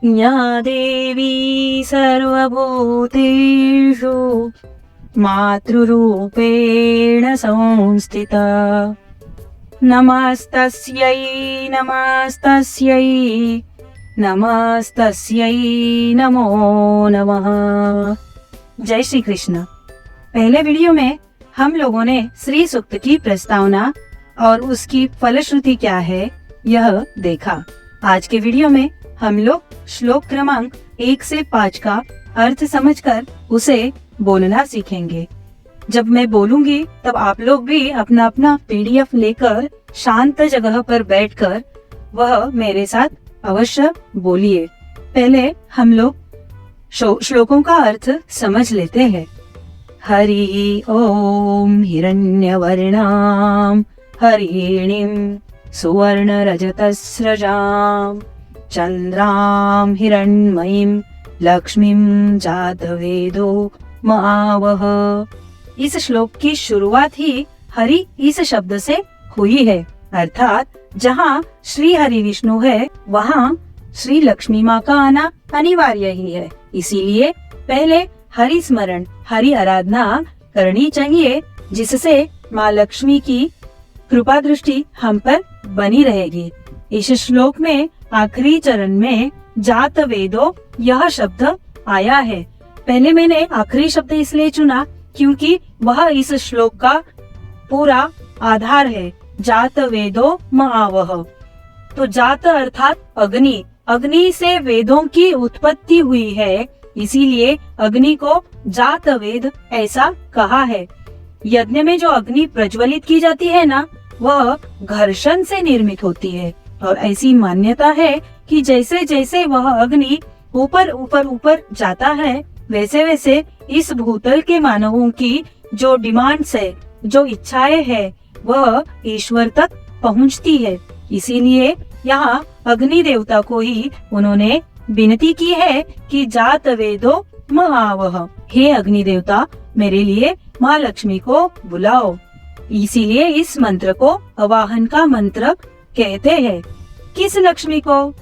या देवी सर्वभूतेषु मातृरूपेण संस्थिता नमस्तस्यै नमस्तस्यै नमस्तस्यै नमो नमः। जय श्री कृष्ण। पहले वीडियो में हम लोगों ने श्री सूक्त की प्रस्तावना और उसकी फलश्रुति क्या है यह देखा। आज के वीडियो में हम लोग श्लोक क्रमांक 1 से 5 का अर्थ समझकर उसे बोलना सीखेंगे। जब मैं बोलूंगी तब आप लोग भी अपना अपना PDF लेकर शांत जगह पर बैठकर वह मेरे साथ अवश्य बोलिए। पहले हम लोग श्लोकों का अर्थ समझ लेते हैं। हरि ओम हिरण्यवर्णाम हरिणीम सुवर्णरजतस्रजाम चंद्राम हिरण्मयीम लक्ष्मीम जातवेदो महावह। इस श्लोक की शुरुआत ही हरि इस शब्द से हुई है, अर्थात जहाँ श्री हरि विष्णु है वहाँ श्री लक्ष्मी माँ का आना अनिवार्य ही है। इसीलिए पहले हरि स्मरण, हरि आराधना करनी चाहिए, जिससे माँ लक्ष्मी की कृपा दृष्टि हम पर बनी रहेगी। इस श्लोक में आखिरी चरण में जात वेदो यह शब्द आया है। पहले मैंने आखिरी शब्द इसलिए चुना क्योंकि वह इस श्लोक का पूरा आधार है। जात वेदो महावह, तो जात अर्थात अग्नि, अग्नि से वेदों की उत्पत्ति हुई है, इसीलिए अग्नि को जात वेद ऐसा कहा है। यज्ञ में जो अग्नि प्रज्वलित की जाती है ना, वह घर्षण से निर्मित होती है और ऐसी मान्यता है कि जैसे जैसे वह अग्नि ऊपर ऊपर ऊपर जाता है वैसे वैसे इस भूतल के मानवों की जो डिमांड्स है, जो इच्छाएं है, वह ईश्वर तक पहुंचती है। इसीलिए यहाँ अग्नि देवता को ही उन्होंने विनती की है कि जात वेदो महावह, हे अग्नि देवता मेरे लिए माँ लक्ष्मी को बुलाओ। इसीलिए इस मंत्र को आवाहन का मंत्र कहते हैं। किस लक्ष्मी को?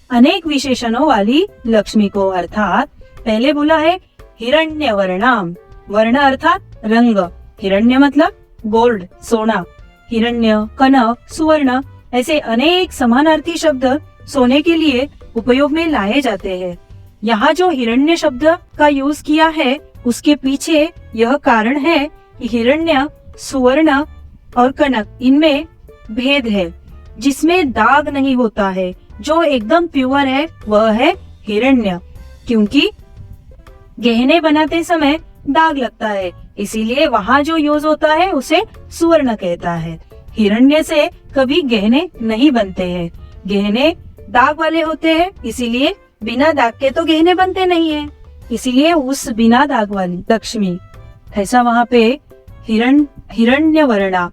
अनेक विशेषणों वाली लक्ष्मी को, अर्थात पहले बोला है हिरण्यवर्णाम, वर्ण अर्थात रंग, हिरण्य मतलब गोल्ड सोना, हिरण्य कनक सुवर्ण, ऐसे अनेक समानार्थी शब्द सोने के लिए उपयोग में लाए जाते हैं। यहाँ जो हिरण्य शब्द का यूज किया है उसके पीछे यह कारण है कि हिरण्य, सुवर्ण और कनक इनमें भेद है। जिसमें दाग नहीं होता है, जो एकदम प्योर है, वह है हिरण्य, क्योंकि गहने बनाते समय दाग लगता है, इसीलिए वहाँ जो यूज होता है उसे सुवर्ण कहता है। हिरण्य से कभी गहने नहीं बनते हैं, गहने दाग वाले होते हैं, इसीलिए बिना दाग के तो गहने बनते नहीं है, इसीलिए उस बिना दाग वाली लक्ष्मी, ऐसा वहाँ पे हिरण्यवर्णा,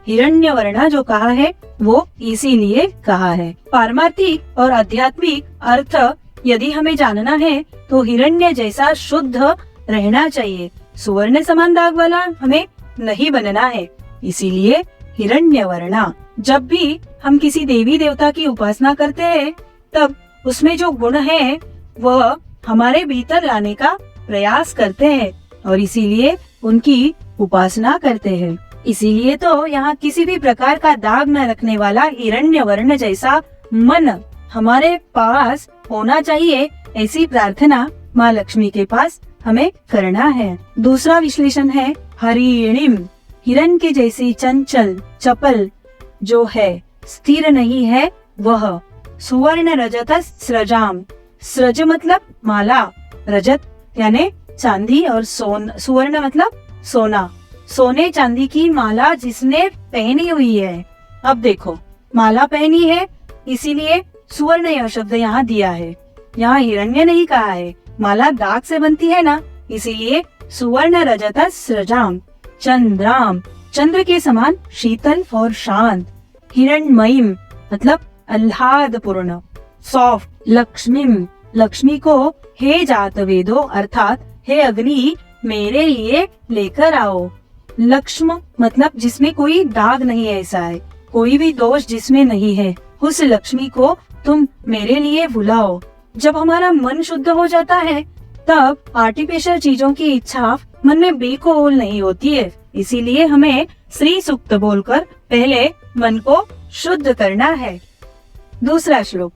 हिरण्यवर्णा जो कहा है वो इसीलिए कहा है। पारमार्थिक और आध्यात्मिक अर्थ यदि हमें जानना है तो हिरण्य जैसा शुद्ध रहना चाहिए, सुवर्ण समान दाग वाला हमें नहीं बनना है, इसीलिए हिरण्यवर्णा। जब भी हम किसी देवी देवता की उपासना करते हैं तब उसमें जो गुण है वह हमारे भीतर लाने का प्रयास करते हैं और इसीलिए उनकी उपासना करते हैं। इसीलिए तो यहाँ किसी भी प्रकार का दाग न रखने वाला हिरण्यवर्ण जैसा मन हमारे पास होना चाहिए, ऐसी प्रार्थना माँ लक्ष्मी के पास हमें करना है। दूसरा विश्लेषण है हरिणीम, हिरण के जैसी चंचल चपल जो है, स्थिर नहीं है वह। सुवर्ण रजत स्रजाम, स्रज मतलब माला, रजत यानी चांदी और सुवर्ण मतलब सोना, सोने चांदी की माला जिसने पहनी हुई है। अब देखो माला पहनी है इसीलिए सुवर्ण यह शब्द यहाँ दिया है, यहाँ हिरण्य नहीं कहा है। माला दाग से बनती है ना, इसीलिए सुवर्ण रजत स्रजाम। चंद्राम, चंद्र के समान शीतल और शांत। हिरण्मयीम मतलब आह्लादपूर्ण सॉफ्ट। लक्ष्मीम, लक्ष्मी को हे जात वेदो अर्थात हे अग्नि मेरे लिए लेकर आओ। लक्ष्म मतलब जिसमें कोई दाग नहीं है, ऐसा है, कोई भी दोष जिसमें नहीं है, उस लक्ष्मी को तुम मेरे लिए बुलाओ। जब हमारा मन शुद्ध हो जाता है तब आर्टिफिशियल चीजों की इच्छा मन में बिल्कुल नहीं होती है। इसीलिए हमें श्री सूक्त बोलकर पहले मन को शुद्ध करना है। दूसरा श्लोक,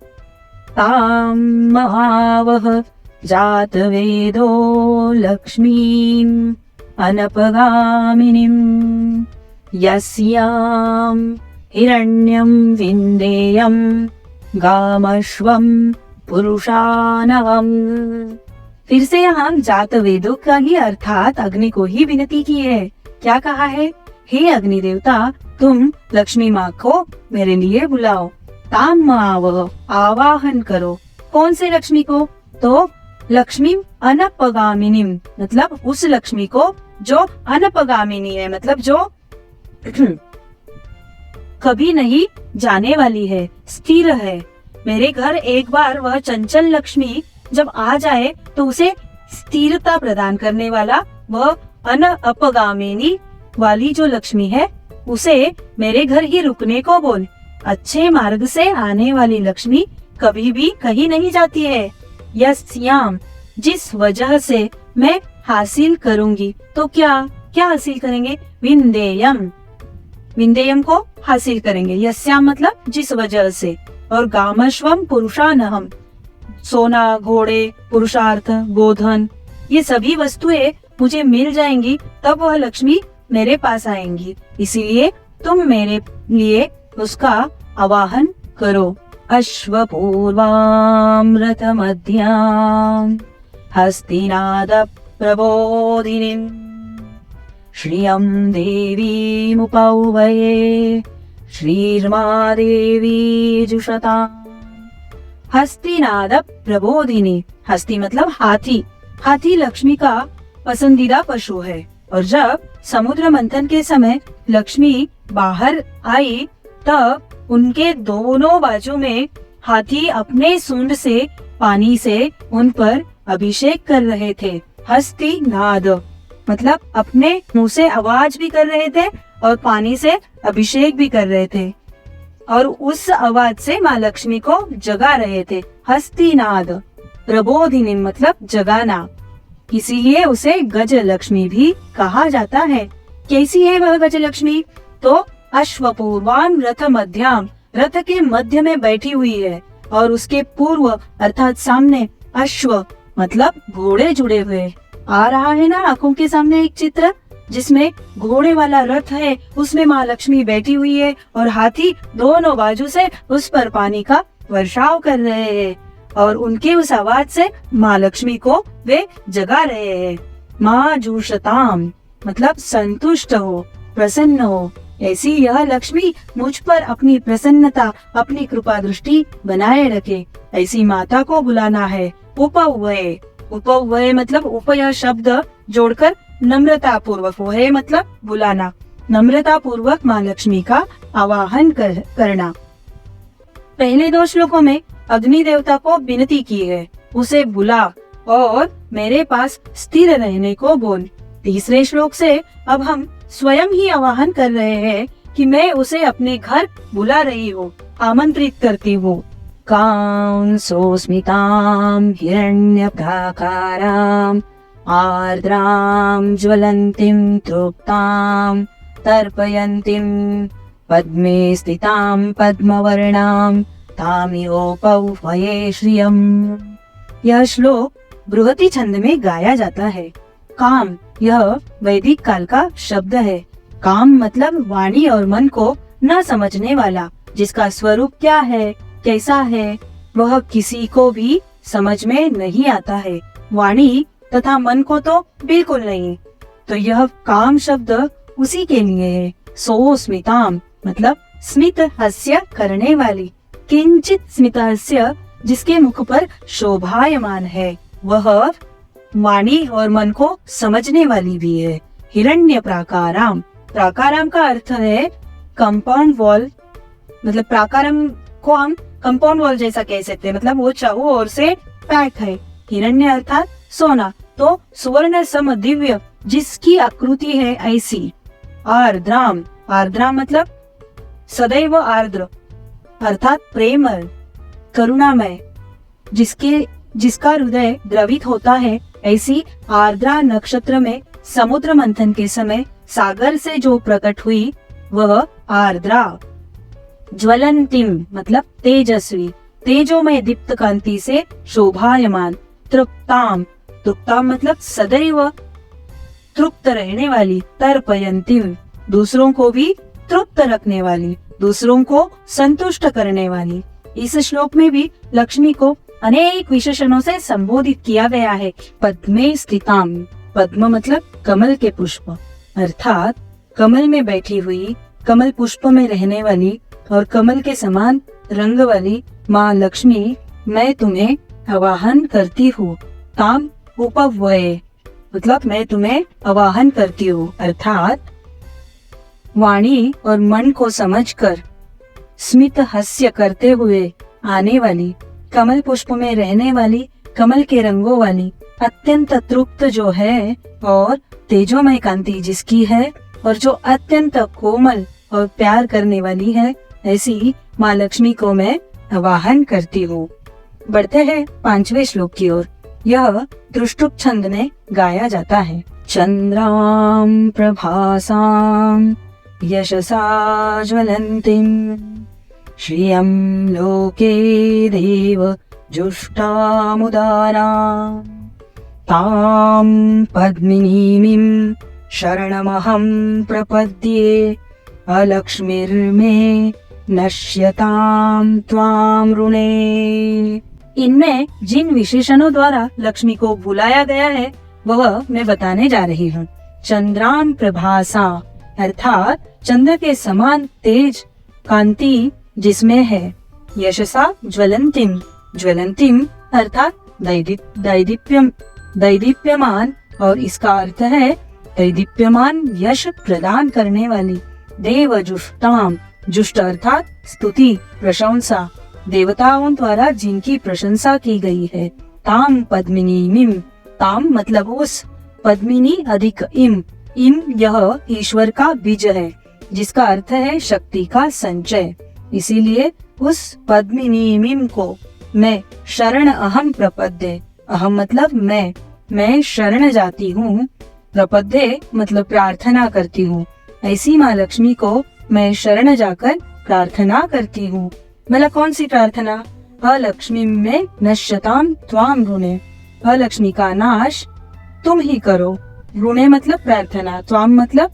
ताम महावह जात वेदो लक्ष्मीम अनपगामिनीम यस्याम हिरण्यम विंदेयम गामश्वम पुरुषानवम। फिर से यहाँ जात वेदों का ही अर्थात अग्नि को ही विनती की है। क्या कहा है? हे अग्नि देवता, तुम लक्ष्मी माँ को मेरे लिए बुलाओ। ताम आव, आवाहन करो। कौन से लक्ष्मी को? तो लक्ष्मी अनपगामिनी, मतलब उस लक्ष्मी को जो अनपगामिनी है, मतलब जो कभी नहीं जाने वाली है, स्थिर है। मेरे घर एक बार वह चंचल लक्ष्मी जब आ जाए तो उसे स्थिरता प्रदान करने वाला वह अनपगामिनी वाली जो लक्ष्मी है उसे मेरे घर ही रुकने को बोल। अच्छे मार्ग से आने वाली लक्ष्मी कभी भी कहीं नहीं जाती है। यस्याम, जिस वजह से मैं हासिल करूंगी। तो क्या क्या हासिल करेंगे? विंदेयम, विंदेयम को हासिल करेंगे। यस्याम मतलब जिस वजह से। और गामश्वम पुरुषानहम, सोना, घोड़े, पुरुषार्थ, गोधन, ये सभी वस्तुएं मुझे मिल जाएंगी तब वह लक्ष्मी मेरे पास आएंगी। इसीलिए तुम मेरे लिए उसका आवाहन करो। अश्वपूर्वाम रथमध्याम हस्तिनाद प्रबोधिनीं श्रियं देवीमुपौवये श्रीर्मा देवी जुषताम्। हस्तिनाद प्रबोधिनी, हस्ती मतलब हाथी। हाथी लक्ष्मी का पसंदीदा पशु है। और जब समुद्र मंथन के समय लक्ष्मी बाहर आई तब उनके दोनों बाजू में हाथी अपने सूंड से पानी से उन पर अभिषेक कर रहे थे। हस्ती नाद मतलब अपने मुंह से आवाज भी कर रहे थे और पानी से अभिषेक भी कर रहे थे और उस आवाज से माँ लक्ष्मी को जगा रहे थे। हस्तिनाद प्रबोधिनी मतलब जगाना, इसीलिए उसे गज लक्ष्मी भी कहा जाता है। कैसी है वह गज लक्ष्मी? तो अश्वपूर्वाम रथ मध्याम, रथ के मध्य में बैठी हुई है और उसके पूर्व अर्थात सामने अश्व मतलब घोड़े जुड़े हुए। आ रहा है ना आंखों के सामने एक चित्र जिसमें घोड़े वाला रथ है, उसमें माँ लक्ष्मी बैठी हुई है और हाथी दोनों बाजू से उस पर पानी का वर्षाव कर रहे हैं और उनके उस आवाज से माँ लक्ष्मी को वे जगा रहे हैं। माँ जूषताम मतलब संतुष्ट हो, प्रसन्न हो। ऐसी यह लक्ष्मी मुझ पर अपनी प्रसन्नता, अपनी कृपा दृष्टि बनाए रखे। ऐसी माता को बुलाना है। उपवये, उपवये मतलब उपय शब्द जोड़कर नम्रता पूर्वक, वह मतलब बुलाना, नम्रता पूर्वक माँ लक्ष्मी का आवाहन करना। पहले दो श्लोकों में अग्नि देवता को विनती की है, उसे बुला और मेरे पास स्थिर रहने को बोल। तीसरे श्लोक से अब हम स्वयं ही आवाहन कर रहे हैं कि मैं उसे अपने घर बुला रही हूँ, आमंत्रित करती हूँ। कांसोस्मितां हिरण्यप्राकारां आर्द्रां ज्वलन्तीं तृप्तां तर्पयन्तीं पद्मे स्थितां पद्मवर्णां तामिहोपौवये श्रियम्। यह श्लोक बृहति छंद में गाया जाता है। काम यह वैदिक काल का शब्द है। काम मतलब वाणी और मन को न समझने वाला, जिसका स्वरूप क्या है, कैसा है, वह किसी को भी समझ में नहीं आता है। वाणी तथा मन को तो बिल्कुल नहीं। तो यह काम शब्द उसी के लिए है। सोस्मिताम मतलब स्मित हास्य करने वाली, किंचित स्मित हास्य जिसके मुख पर शोभायमान है, वह वाणी और मन को समझने वाली भी है। हिरण्य प्राकाराम, प्राकाराम का अर्थ है कंपाउंड वॉल, मतलब प्राकारम को हम कंपाउंड वॉल जैसा कह सकते हैं, मतलब वो चारों ओर से पैक है। हिरण्य अर्थात सोना, तो सुवर्ण सम दिव्य जिसकी आकृति है ऐसी। आर्द्राम, आर्द्राम मतलब सदैव आर्द्र अर्थात प्रेमल, करुणामय। जिसका हृदय द्रवित होता है, ऐसी आर्द्रा नक्षत्र में समुद्र मंथन के समय सागर से जो प्रकट हुई वह आर्द्रा। ज्वलंतिम मतलब तेजस्वी, तेजोमय दीप्त कांति से शोभायमान। तृप्ताम, तृप्ताम मतलब सदैव तृप्त रहने वाली। तर्पयंतिम, दूसरों को भी तृप्त रखने वाली, दूसरों को संतुष्ट करने वाली। इस श्लोक में भी लक्ष्मी को अनेक विशेषणों से संबोधित किया गया है। पद्मे स्थिताम, पद्म मतलब कमल के पुष्प, अर्थात कमल में बैठी हुई, कमल पुष्प में रहने वाली और कमल के समान रंग वाली माँ लक्ष्मी, मैं तुम्हें आवाहन करती हूँ। ताम उपव्यय मतलब मैं तुम्हें आवाहन करती हूँ, अर्थात वाणी और मन को समझकर स्मित हास्य करते हुए आने वाली, कमल पुष्प में रहने वाली, कमल के रंगों वाली, अत्यंत तृप्त जो है और तेजोमय कांति जिसकी है और जो अत्यंत कोमल और प्यार करने वाली है, ऐसी माँ लक्ष्मी को मैं आवाहन करती हूँ। बढ़ते हैं 5वें श्लोक की ओर। यह दृष्टुप छंद में गाया जाता है। चंद्राम प्रभासाम यशसा ज्वलंतिम श्रियं लोके देव जुष्टामुदारां तां पद्मिनीमिं शरणमहं प्रपद्ये अलक्ष्मीर्मे नश्यतां त्वां ऋणे। इनमें जिन विशेषणों द्वारा लक्ष्मी को बुलाया गया है वह मैं बताने जा रही हूँ। चंद्राम प्रभासा अर्थात चंद्र के समान तेज कांति जिसमें है। यशसा ज्वलंतिम, ज्वलंतिम अर्थात दैदीप्यमान और इसका अर्थ है दैदीप्यमान यश प्रदान करने वाली। देव जुष्टाम, जुष्ट अर्थात स्तुति प्रशंसा, देवताओं द्वारा जिनकी प्रशंसा की गई है। ताम पद्मिनीमिम, ताम मतलब उस, पद्मिनी अधिक इम, इम यह ईश्वर का बीज है जिसका अर्थ है शक्ति का संचय। इसीलिए उस पद्मिनीमिम को मैं शरण अहम प्रपद्ये, अहम मतलब मैं शरण जाती हूँ, प्रपद्ये मतलब प्रार्थना करती हूँ। ऐसी माँ लक्ष्मी को मैं शरण जाकर प्रार्थना करती हूँ। मतलब कौन सी प्रार्थना? अलक्ष्मी में नश्यताम त्वाम ऋणे, अलक्ष्मी का नाश तुम ही करो। ऋणे मतलब प्रार्थना, त्वाम मतलब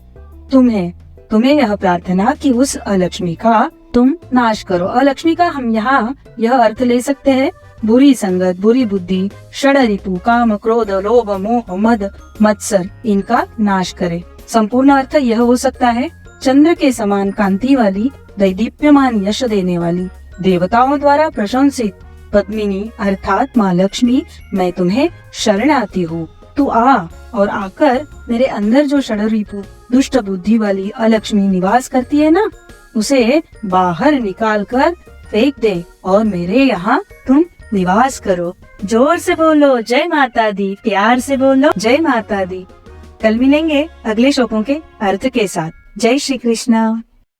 तुम्हें यह प्रार्थना कि उस अलक्ष्मी का तुम नाश करो। अलक्ष्मी का हम यहाँ यह अर्थ ले सकते हैं बुरी संगत, बुरी बुद्धि, षडरिपु, काम, क्रोध, लोभ, मोह, मद, मत्सर, इनका नाश करे। संपूर्ण अर्थ यह हो सकता है चंद्र के समान कांति वाली, दैदीप्यमान यश देने वाली, देवताओं द्वारा प्रशंसित पद्मिनी अर्थात माँ लक्ष्मी, मैं तुम्हें शरण आती हूँ। तू आ और आकर मेरे अंदर जो षडरिपु दुष्ट बुद्धि वाली अलक्ष्मी निवास करती है ना, उसे बाहर निकाल कर फेंक दे और मेरे यहाँ तुम निवास करो। जोर से बोलो जय माता दी, प्यार से बोलो जय माता दी। कल मिलेंगे अगले श्लोकों के अर्थ के साथ। जय श्री कृष्णा।